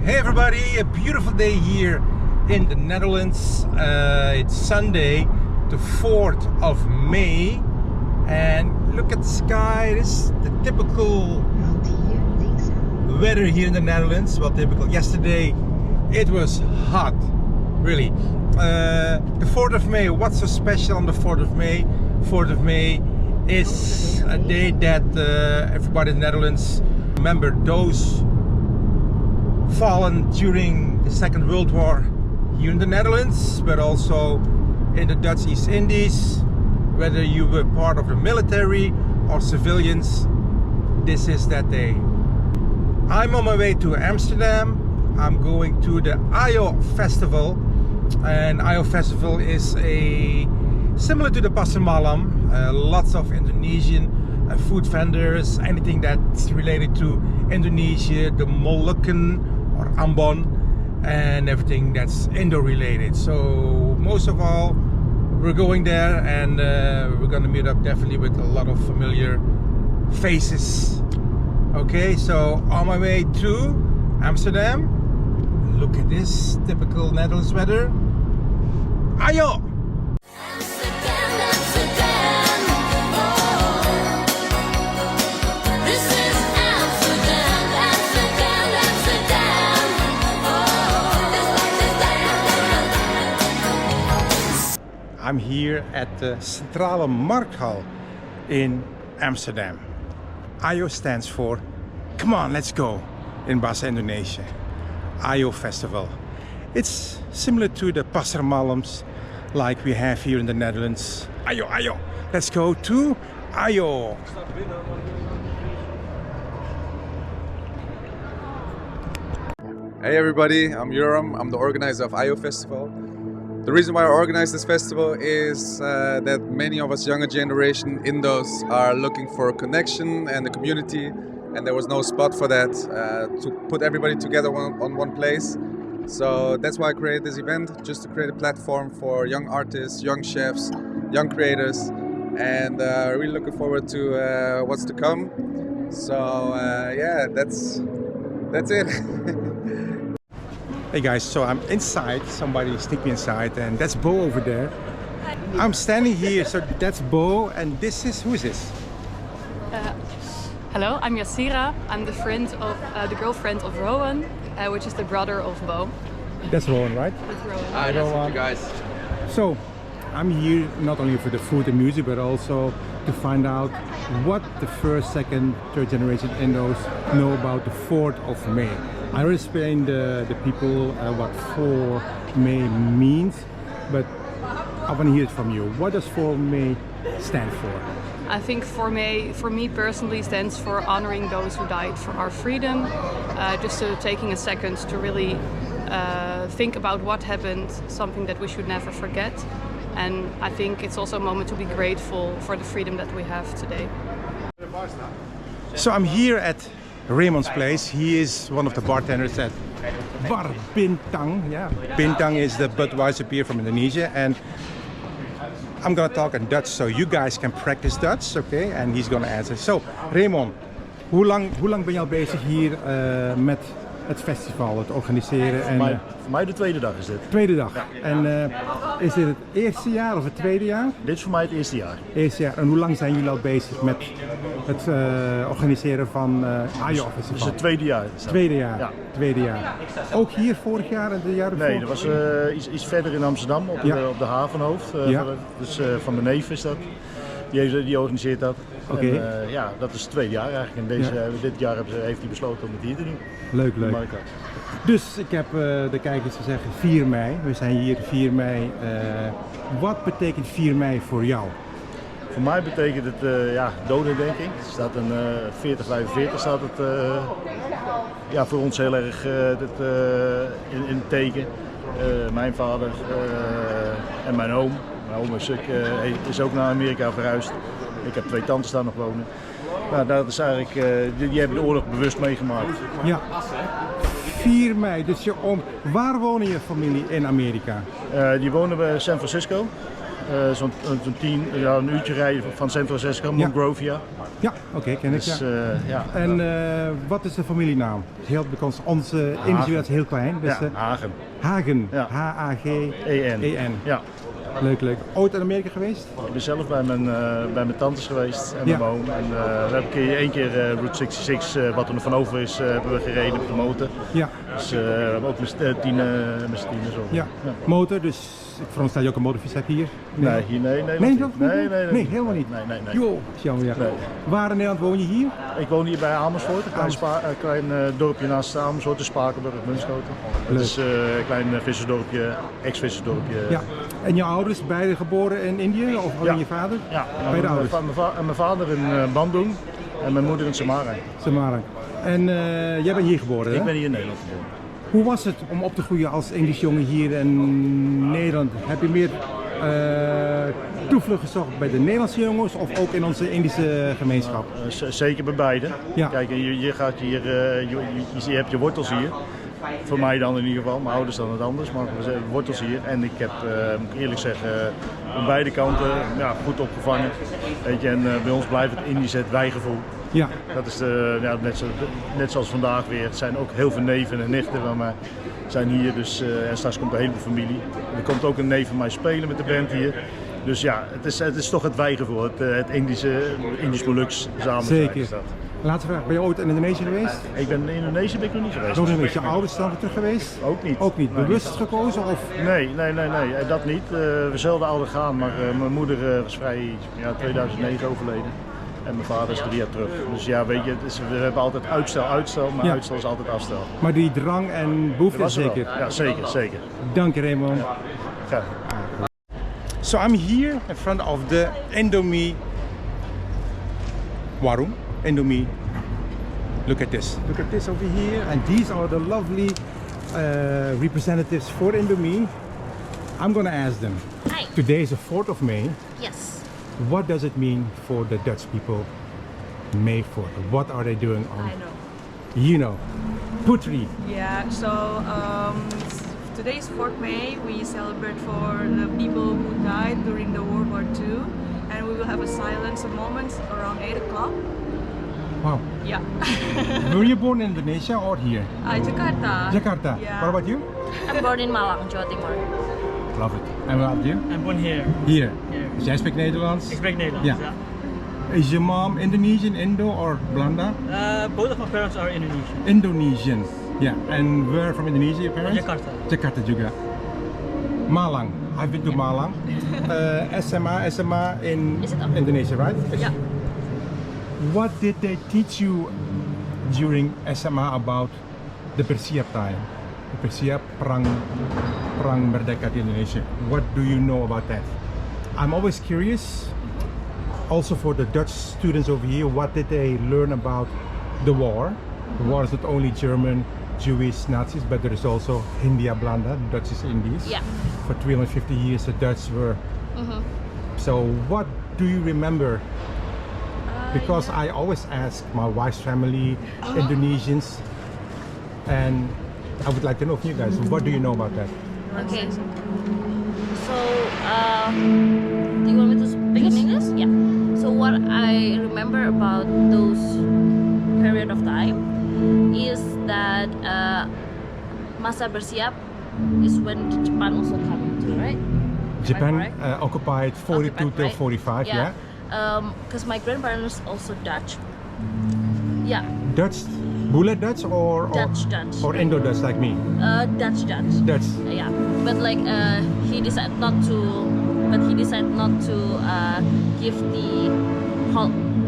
Hey everybody, a beautiful day here in the Netherlands. It's Sunday, the 4th of May, and look at the sky. This is the typical weather here in the Netherlands. Well, typical. Yesterday it was hot, really. The 4th of May, what's so special on the 4th of May? 4th of May is a day that everybody in the Netherlands remember those fallen during the Second World War here in the Netherlands, but also in the Dutch East Indies. Whether you were part of the military or civilians, this is that day. I'm on my way to Amsterdam. I'm going to the Ayo Festival, and Ayo Festival is similar to the Pasar Malam. Lots of Indonesian food vendors, anything that's related to Indonesia, the Moluccan or Ambon, and everything that's Indo related. So most of all, we're going there, and we're gonna meet up definitely with a lot of familiar faces. Okay, so on my way to Amsterdam. Look at this typical Netherlands weather. Ayo! I'm here at the Centrale Markthal in Amsterdam. Ayo stands for "Come on, let's go" in Bahasa Indonesia. Ayo Festival. It's similar to the Pasar Malams like we have here in the Netherlands. Ayo, ayo, let's go to Ayo. Hey everybody, I'm Yoram. I'm the organizer of Ayo Festival. The reason why I organize this festival is that many of us younger generation Indos are looking for a connection and a community, and there was no spot for that to put everybody together on one place. So that's why I created this event, just to create a platform for young artists, young chefs, young creators, and really looking forward to what's to come. So yeah, that's it. Hey guys, so I'm inside, somebody sneaked me inside, and that's Bo over there. I'm standing here, so that's Bo, and this is, who is this? Hello, I'm Yassira. I'm the girlfriend of Rowan, which is the brother of Bo. That's Rowan, right? That's Rowan. Hi, nice to meet you guys. So, I'm here not only for the food and music, but also to find out what the first, second, third generation Indos know about the 4th of May. I already explained the people what 4 May means, but I want to hear it from you. What does 4 May stand for? I think 4 May, for me personally, stands for honoring those who died for our freedom. Just taking a second to really think about what happened, something that we should never forget. And I think it's also a moment to be grateful for the freedom that we have today. So I'm here at Raymond's place. He is one of the bartenders at Bar Bintang. Yeah, Bintang is the Budweiser beer from Indonesia, and I'm gonna talk in Dutch, so you guys can practice Dutch, okay? And he's gonna answer. So, Raymond, hoe lang ben je al bezig hier met het festival, het organiseren? Voor mij de tweede dag is dit. Tweede dag. Ja. En is dit het eerste jaar of het tweede jaar? Dit is voor mij het eerste jaar. Eerste jaar. En hoe lang zijn jullie al bezig met het organiseren van Ayo Festival? Dat is het tweede jaar. Tweede jaar. Ja. Tweede jaar. Ook hier vorig jaar en de jaar ervoor? Nee, dat was iets verder in Amsterdam op de havenhoofd. Dus van de neef is dat. Die organiseert dat. Oké. En, ja, dat is het tweede jaar eigenlijk. En dit jaar heeft hij besloten om het hier te doen. Leuk, leuk. Dus ik heb de kijkers gezegd 4 mei. We zijn hier 4 mei. Wat betekent 4 mei voor jou? Voor mij betekent het Dodenherdenking. Er staat een 4045 staat het voor ons heel erg in het teken. Mijn vader en mijn oom. Mijn oom is ook naar Amerika verhuisd. Ik heb 2 tantes daar nog wonen. Nou, dat is eigenlijk, die hebben de oorlog bewust meegemaakt. Ja. 4 mei, dus waar wonen je familie in Amerika? Die wonen bij San Francisco. Zo'n 10, een uurtje rijden van San Francisco, Monrovia. Ja, oké, ken ik. Dus, ja. En wat is de familienaam? Heel bekend. Onze individueel is heel klein. Dus, Ja, Hagen. Hagen. Ja. H-A-G-E-N. Ja. Leuk, leuk. Ooit in Amerika geweest? Ik ben zelf bij mijn tantes geweest en mijn oom. En we hebben één keer Route 66, wat er nog van over is, hebben we gereden op de motor. Ja. Dus we hebben ook met z'n tienen zo. Ja. Motor, dus ik veronderstel je ook een motorfiets hebt hier? Nee, hier nee. Nee, helemaal niet. Nee. Joh, jammer. Ja. Nee. Waar in Nederland woon je hier? Ik woon hier bij Amersfoort, een klein dorpje naast Amersfoort, de Spakenburg, Munschoten. Het is een klein vissersdorpje, ex-vissersdorpje. Ja. En je ouders, beide geboren in Indië of alleen je vader? Ja, beide ouders. Mijn vader in Bandung en mijn moeder in Semarang. Semarang. En jij bent hier geboren, hè? Ik ben hier in Nederland geboren. Hoe was het om op te groeien als Indisch jongen hier in Nederland? Heb je meer toevlucht gezocht bij de Nederlandse jongens of ook in onze Indische gemeenschap? Zeker bij beide. Ja. Kijk, je gaat hier, je hebt je wortels hier. Voor mij dan in ieder geval, mijn ouders dan het anders, maar we zijn wortels hier. En ik heb, moet ik eerlijk zeggen, aan beide kanten goed opgevangen. Weet je, en bij ons blijft het Indisch het wijgevoel. Ja. Dat is net zoals vandaag weer. Het zijn ook heel veel neven en nichten van mij zijn hier, dus en straks komt een heleboel familie. Er komt ook een neef van mij spelen met de band hier. Dus ja, het is toch het wijgevoel, het Indisch Molux samen. Zeker. Laatste vraag, ben je ooit in Indonesië geweest? Ik ben in Indonesië ben ik nog niet geweest. Nog niet. Je ouders zijn er terug geweest? Ook niet. Ook niet. Bewust gekozen? Of? Nee, dat niet. We zouden altijd gaan, maar mijn moeder was vrij 2009 overleden. En mijn vader is 3 jaar terug. Dus ja, weet je, we hebben altijd uitstel, maar uitstel is altijd afstel. Maar die drang en behoefte is zeker? Ja, zeker. Dank je, Raymond. Graag. So I'm here in front of the Indomie warung. Indomie. Look at this. Look at this over here. And these are the lovely representatives for Indomie. I'm gonna ask them. Hi. Today is the 4th of May. Yes. What does it mean for the Dutch people? May 4th. What are they doing on? I know. You know. Putri. Yeah, so today's 4th May. We celebrate for the people who died during the World War II. And we will have a silence, a moment around 8 o'clock. Wow. Yeah. Were you born in Indonesia or here? Jakarta. Jakarta. Yeah. What about you? I'm born in Malang, Jawa Timur. Love it. And what about you? I'm born here. Here. Here. Dus jij spreekt Nederlands? Ik spreek Nederlands, Ja. Is your mom Indonesian, Indo or Belanda? Both of my parents are Indonesian. Indonesian. Yeah. And where from Indonesia, your parents? Jakarta. Jakarta juga. Malang. I've been to Malang. SMA in Is it up? Indonesia, right? Yeah. What did they teach you during SMA about the Persiap time? The Persiap perang merdeka di Indonesia. What do you know about that? I'm always curious. Also for the Dutch students over here, what did they learn about the war? The war is not only German, Jewish, Nazis, but there is also Hindia Blanda, the Dutch is Indies. Yeah. For 350 years the Dutch were. So what do you remember? Because I always ask my wife's family, Indonesians, and I would like to know from you guys, what do you know about that? Okay. So, do you want me to speak in English? Yeah. So what I remember about those period of time is that masa bersiap is when Japan also came to, right? Japan occupied 42 Occupied, till right? 45, yeah. Because my grandparents also Dutch. Yeah. Dutch, Bullet Dutch or Dutch. or Indo Dutch like me? Dutch. Dutch. Yeah, but like he decided not to give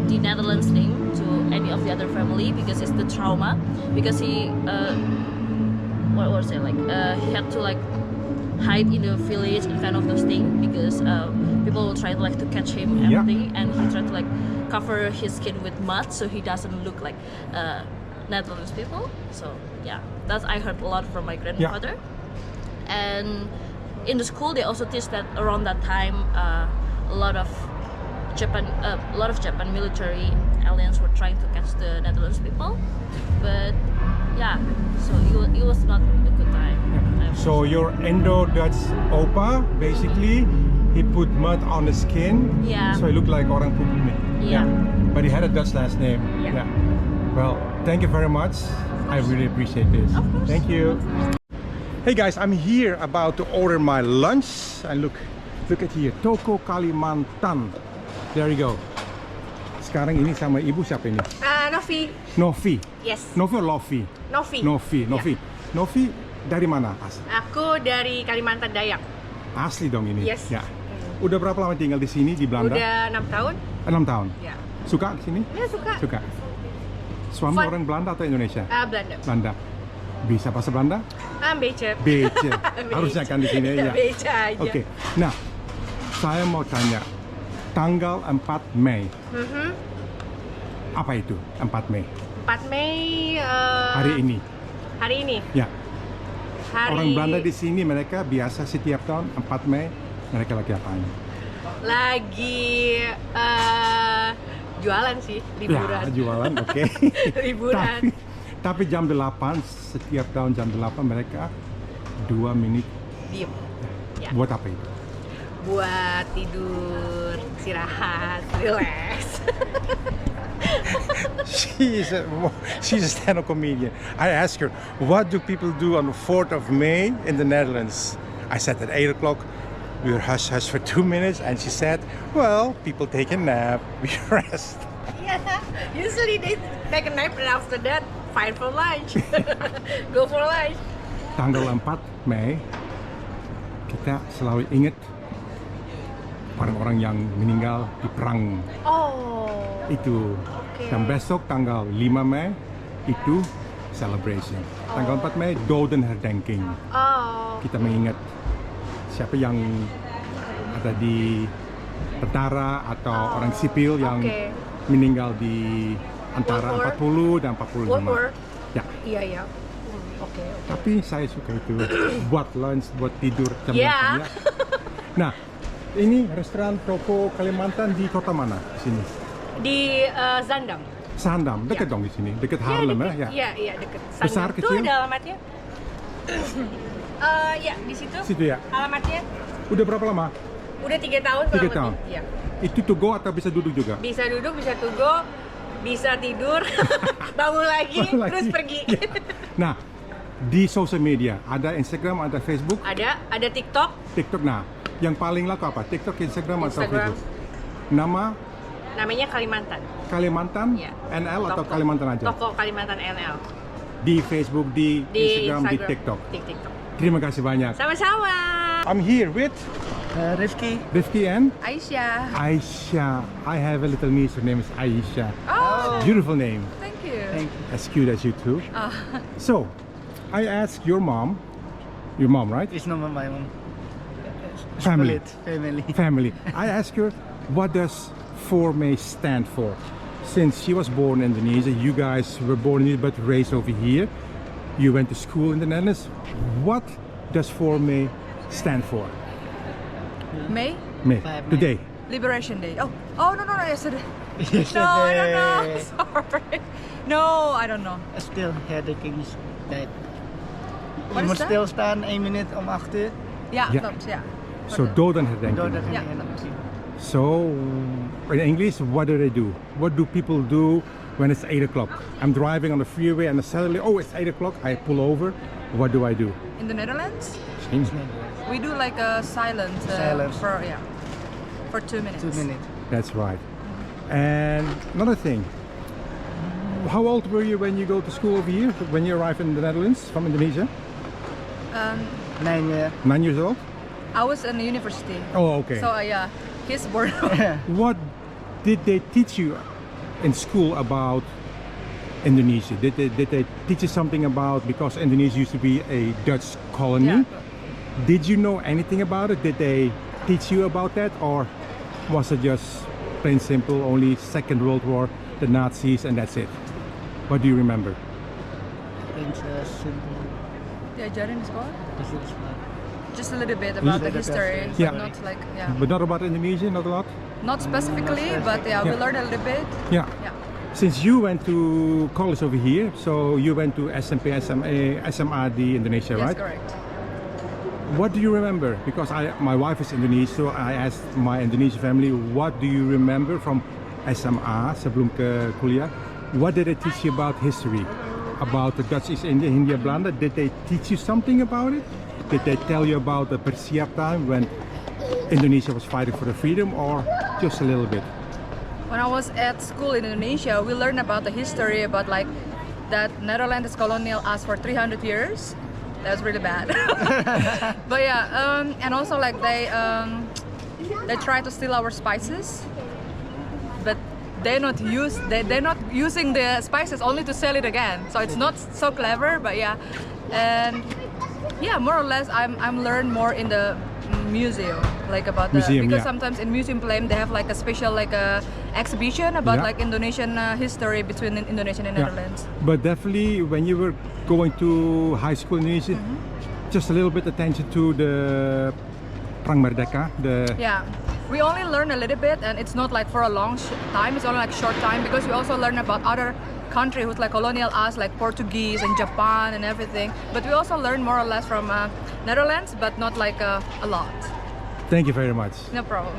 the Netherlands name to any of the other family because it's the trauma. Because he what was it like? He had to like hide in the village and kind of those things because people will try to catch him and everything, and he tried to like cover his skin with mud so he doesn't look like Netherlands people. So yeah, that I heard a lot from my grandfather. And in the school they also teach that around that time a lot of Japan military aliens were trying to catch the Netherlands people, but yeah, so it was not a good time. So your Indo-Dutch opa basically he put mud on his skin. Yeah. So he looked like orang Pupumi. Yeah. But he had a Dutch last name. Yeah. Well, thank you very much. I really appreciate this. Of course. Thank you. Hey guys, I'm here about to order my lunch. And look at here, Toko Kalimantan. There you go. Sekarang ini sama ibu siapa ini? Novi. Novi. Yes. Novi atau Lovi? Novi. Novi. Novi. Novi dari mana? Aku dari Kalimantan Dayak. Asli dong ini. Yes. Ya. Udah berapa lama tinggal di sini di Belanda? Udah 6 tahun. 6 tahun. Ya. Suka di sini? Ya suka. Suka. Suami Fun. orang Belanda atau Indonesia? Belanda. Belanda. Bisa bahasa Belanda? Beetje. Bece. Harusnya kan di sini ya. Beetje aja. Oke. Nah, saya mau tanya. Tanggal 4 Mei. Apa itu 4 Mei? 4 Mei Hari ini. Hari ini. Ya. Hari Orang Belanda di sini mereka biasa setiap tahun 4 Mei mereka lagi apain? lagi jualan sih, liburan. Ya, jualan, oke. Liburan. Tapi jam 8, setiap tahun jam 8 mereka 2 menit Diem. Ya. buat apa itu? Buat tidur, istirahat, relax. She's a stand-up comedian. I asked her, what do people do on the 4th of May in the Netherlands? I said at 8 o'clock, we were hush for 2 minutes, and she said, well, people take a nap, we rest. Yeah, usually they take a nap and after that, find for lunch. Go for lunch. Tanggal 4 Mei, kita selalu ingat orang-orang yang meninggal di perang. Oh. Itu. Okay. Dan besok tanggal 5 Mei itu celebration. Tanggal 4 Mei Dodenherdenking. Oh. Kita mengingat siapa yang ada di tentara atau orang sipil yang meninggal di antara 40 dan 45. World War. Ya. Iya ya. Oke. Tapi saya suka itu buat lunch, buat tidur jam Yeah. 8 ya. Nah, ini restoran Toko Kalimantan di kota mana sini? Di Zandam. Zandam, dekat dong di sini, dekat Haarlem ya? Iya, iya dekat. Besar, Zandam. kecil? Tuh ada alamatnya. Ya di situ. Situ ya. Alamatnya. Udah berapa lama? Udah 3 tahun. 3 tahun. Iya. Itu to go atau bisa duduk juga? Bisa duduk, bisa to go, bisa tidur, bangun lagi, terus pergi. Ya. Nah, di social media ada Instagram, ada Facebook, Ada TikTok. TikTok. Nah, yang paling laku apa? TikTok, Instagram, atau Instagram. Facebook? Nama Namanya Kalimantan. Kalimantan Iya. NL atau Toko. Kalimantan aja? Toko Kalimantan NL. Di Facebook, di Instagram, di TikTok. Di TikTok. Terima kasih banyak. Sama-sama. I'm here with Rifki and Aisyah. Aisha. I have a little niece. Her name is Aisha. Oh, Beautiful name. thank you. As cute as you too. So, I asked your mom, right? is not my mom. Family. Family. Family. I asked her, what does 4 May stand for? Since she was born in Indonesia, you guys were born in but raised over here. You went to school in the Netherlands. What does 4 May stand for? May? May. 5 May. Today. Liberation Day. Oh, no, yesterday. Yesterday. No, I don't know. Sorry. No, I don't know. Still Herdenking's tijd. Wat Je is moet dat? stilstaan 1 minuut om 8 uur. Ja, Ja. klopt, ja. So Dodenherdenking. Dodenherdenking. So in English, what do they do? What do people do when it's 8 o'clock? I'm driving on the freeway and suddenly, oh, it's 8 o'clock. I pull over. What do I do? In the Netherlands, Same. we do like a silent Silence. for 2 minutes. 2 minutes. That's right. And another thing. How old were you when you go to school over here? When you arrived in the Netherlands from Indonesia? 9 years. 9 years old? I was in the university. Oh, okay. So yeah, he's born. What did they teach you in school about Indonesia? Did they teach you something about, because Indonesia used to be a Dutch colony? Yeah. Did you know anything about it? Did they teach you about that, or was it just plain simple, only Second World War, the Nazis, and that's it? What do you remember? Princess. Diajarin di sekolah? This is Just a little bit about the history, Yeah. but not like But not about Indonesia, not a lot? not specifically, but yeah, we Yeah. learned a little bit. Yeah. Yeah. Since you went to college over here, so you went to SMP, SMA, SMAD Indonesia, Yes, right? correct. What do you remember? Because my wife is Indonesian, so I asked my Indonesian family, what do you remember from SMA sebelum ke kuliah? What did they teach you about history? About the Dutch East India, Hindia Belanda? Did they teach you something about it? Did they tell you about the Persiap time when Indonesia was fighting for the freedom, or just a little bit? When I was at school in Indonesia, we learned about the history about like that Netherlands is colonial us for 300 years. That's really bad. But yeah, and also like they try to steal our spices, but they're not using the spices only to sell it again. So it's not so clever, but yeah, and yeah, more or less I'm learned more in the museum, like about the museum, because yeah. sometimes in museum plane they have like a special like a exhibition about Yeah. like Indonesian history between Indonesia and Yeah. Netherlands. But definitely when you were going to high school in Indonesia, just a little bit attention to the Perang Merdeka. Yeah, we only learn a little bit, and it's not like for a long time. It's only like short time because we also learn about other country who's like colonial us, like Portuguese and Japan and everything. But we also learn more or less from Netherlands, but not like a lot. Thank you very much. No problem.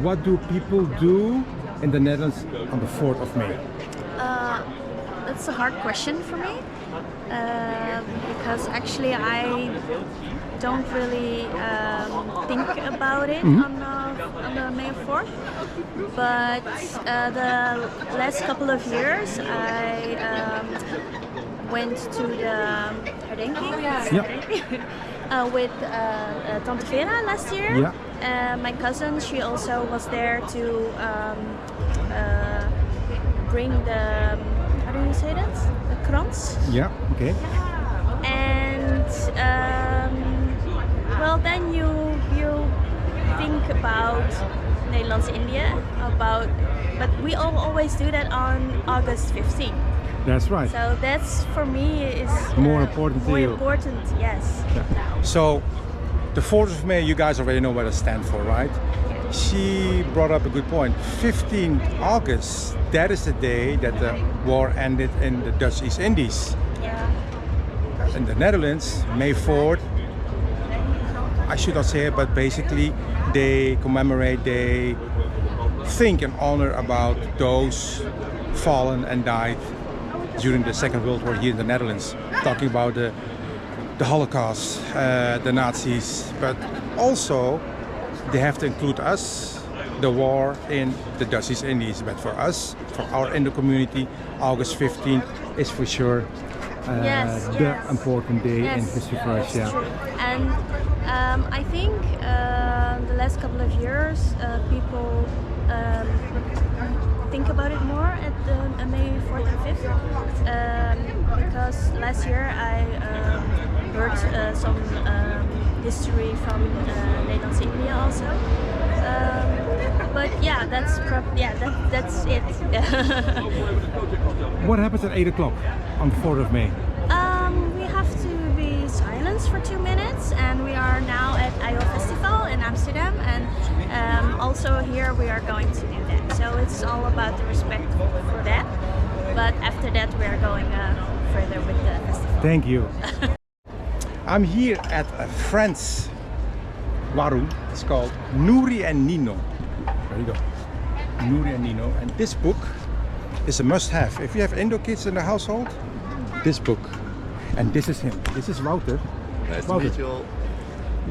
What do people do in the Netherlands on the 4th of May? That's a hard question for me because actually I don't really think about it on the May 4th. But the last couple of years I went to the Herdenking with Tante Vera last year. Yeah. My cousin, she also was there to bring the, how do you say that? The krans. Yeah, okay. And well, then you think about Nederlands India, but we always do that on August 15th. That's right. So that's for me is More important to more you. important, yes. Yeah. So, the 4th of May, you guys already know what it stands for, right? She brought up a good point. 15 August, that is the day that the war ended in the Dutch East Indies. Yeah. In the Netherlands, May 4th, I should not say it, but basically they commemorate, they think and honor about those fallen and died during the Second World War here in the Netherlands. Talking about the Holocaust, the Nazis, but also they have to include us, the war in the Dutch East Indies. But for us, for our Indo community, August 15th is for sure the important day in history for us. That's true. And I think the last couple of years people think about it more at May 4th and 5th because last year I heard some history from Nederlands India also. But yeah, that's it. What happens at 8 o'clock on the 4th of May? We have to be silenced for 2 minutes, and we are now at IO Festival in Amsterdam, and also here we are going to do that. So it's all about the respect for that. But after that, we are going further with the festival. Thank you. I'm here at a friend's warung. It's called Nouri and Nino. There you go. Nouri and Nino. And this book is a must-have. If you have Indo kids in the household, this book. And this is him. This is Wouter. Nice Wouter, to meet you all.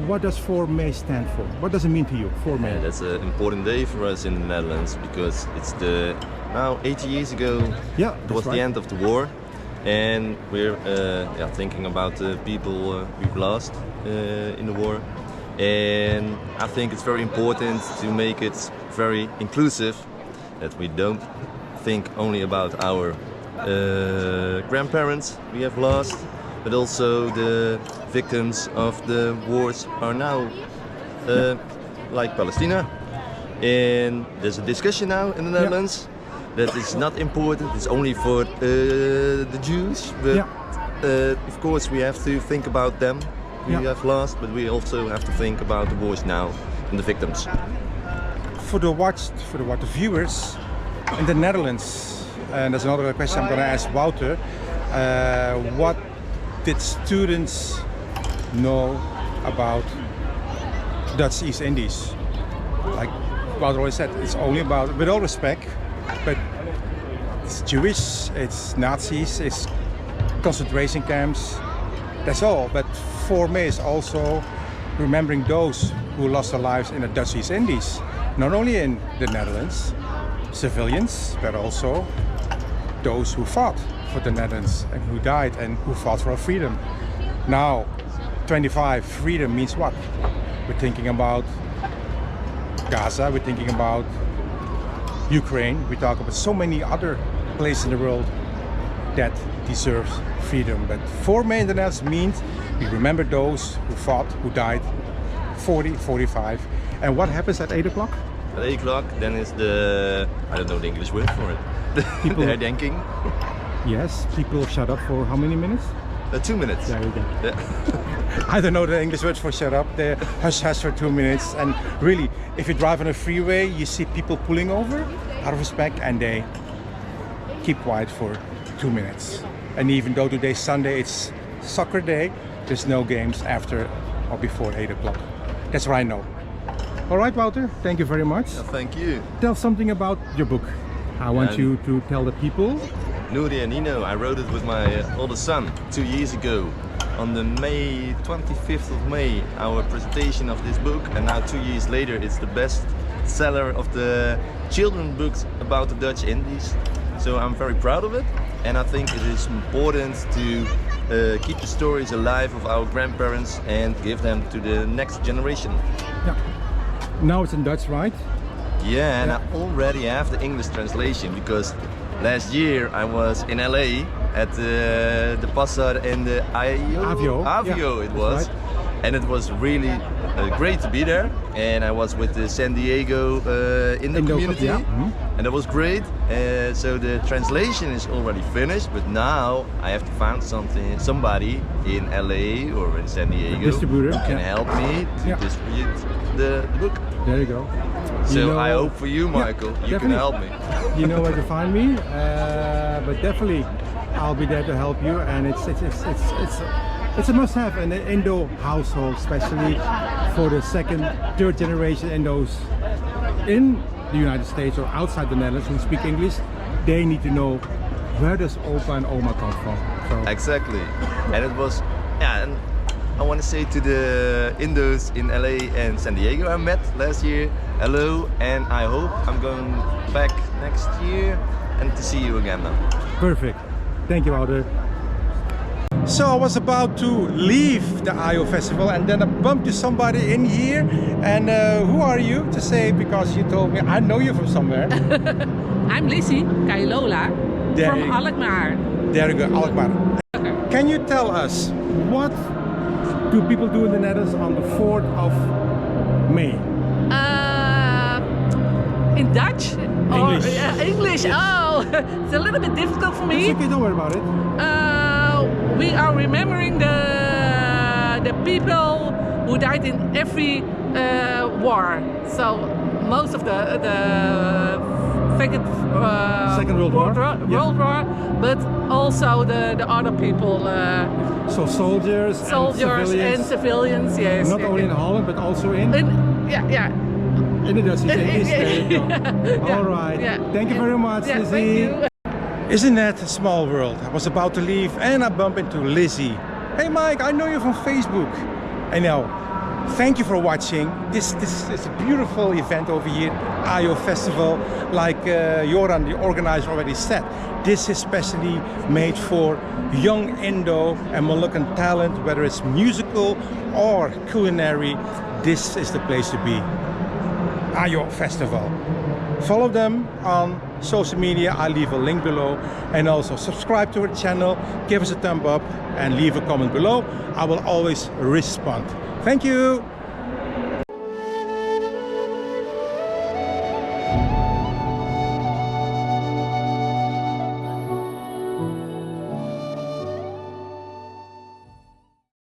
what does 4 May stand for? What does it mean to you, 4 May? That's an important day for us in the Netherlands because it's now 80 years ago. Yeah, it was right. the end of the war, and we're thinking about the people we've lost in the war. And I think it's very important to make it very inclusive, that we don't think only about our grandparents we have lost, but also the victims of the wars are now like Palestine. And there's a discussion now in the Netherlands that it's not important, it's only for the Jews, but of course we have to think about them. We have lost, but we also have to think about the wars now and the victims. For the viewers in the Netherlands, and there's another question I'm going to ask Wouter. What did students know about Dutch East Indies? Like Wouter always said, it's only about, with all respect, but it's Jewish, it's Nazis, it's concentration camps, that's all. But for me it's also remembering those who lost their lives in the Dutch East Indies. Not only in the Netherlands, civilians, but also those who fought for the Netherlands and who died and who fought for our freedom. Now, 25, freedom means what? We're thinking about Gaza, we're thinking about Ukraine, we talk about so many other places in the world that deserves freedom. But for me, the Netherlands means we remember those who fought, who died, 40, 45. And what happens at 8 o'clock? At 8 o'clock, then is the, I don't know the English word for it, the Herdenking. Yes, people shut up for how many minutes? 2 minutes. There you go. I don't know the English word for shut up. They hush for 2 minutes. And really, if you drive on a freeway, you see people pulling over out of respect and they keep quiet for 2 minutes. And even though today's Sunday, it's soccer day, there's no games after or before 8 o'clock. That's what I know. All right, Wouter, thank you very much. Thank you. Tell something about your book. I want you to tell the people. Nuri and Indo, I wrote it with my oldest son 2 years ago. On the 25th of May, our presentation of this book, and now 2 years later it's the best seller of the children books about the Dutch Indies. So I'm very proud of it, and I think it is important to keep the stories alive of our grandparents and give them to the next generation. Yeah. Now it's in Dutch, right? Yeah, and I already have the English translation because last year I was in LA at the Passar and the Avio it was, right. And it was really great to be there. And I was with the San Diego Indo community, and that was great. So the translation is already finished, but now I have to find somebody in LA or in San Diego who can help me to distribute the book. There you go. So I hope for you, Michael, you can help me. You know where to find me, but definitely I'll be there to help you. And it's a must-have in the Indo household, especially for the second, third generation Indos in the United States or outside the Netherlands who speak English. They need to know where does Opa and Oma come from. So. Exactly, and it was, and I want to say to the Indos in LA and San Diego I met last year, hello, and I hope I'm going back next year and to see you again now. Perfect. Thank you, Wouter. So I was about to leave the IO Festival and then I bumped into somebody in here. And who are you to say, because you told me, I know you from somewhere. I'm Lizzie Kailola from Alkmaar. There you go, Alkmaar. Can you tell us, what do people do in the Netherlands on the 4th of May? In Dutch? English. Or, English, oh, it's a little bit difficult for me. It's okay, don't worry about it. We are remembering the people who died in every war. So most of the Second World War, but also the other people. So soldiers and civilians, yes. Not only in Holland, but also in in the Dutch East Indies. There you go. All right. Thank you very much, Lizzie. Thank you. Isn't that a small world? I was about to leave and I bumped into Lizzie. Hey Mike, I know you from Facebook. I know. Thank you for watching. This is a beautiful event over here, IO Festival. Like Joran, the organizer, already said, this is specially made for young Indo and Moluccan talent, whether it's musical or culinary. This is the place to be. IO Festival. Follow them on social media. I'll leave a link below. And also subscribe to our channel, give us a thumb up and leave a comment below. I will always respond. Thank you.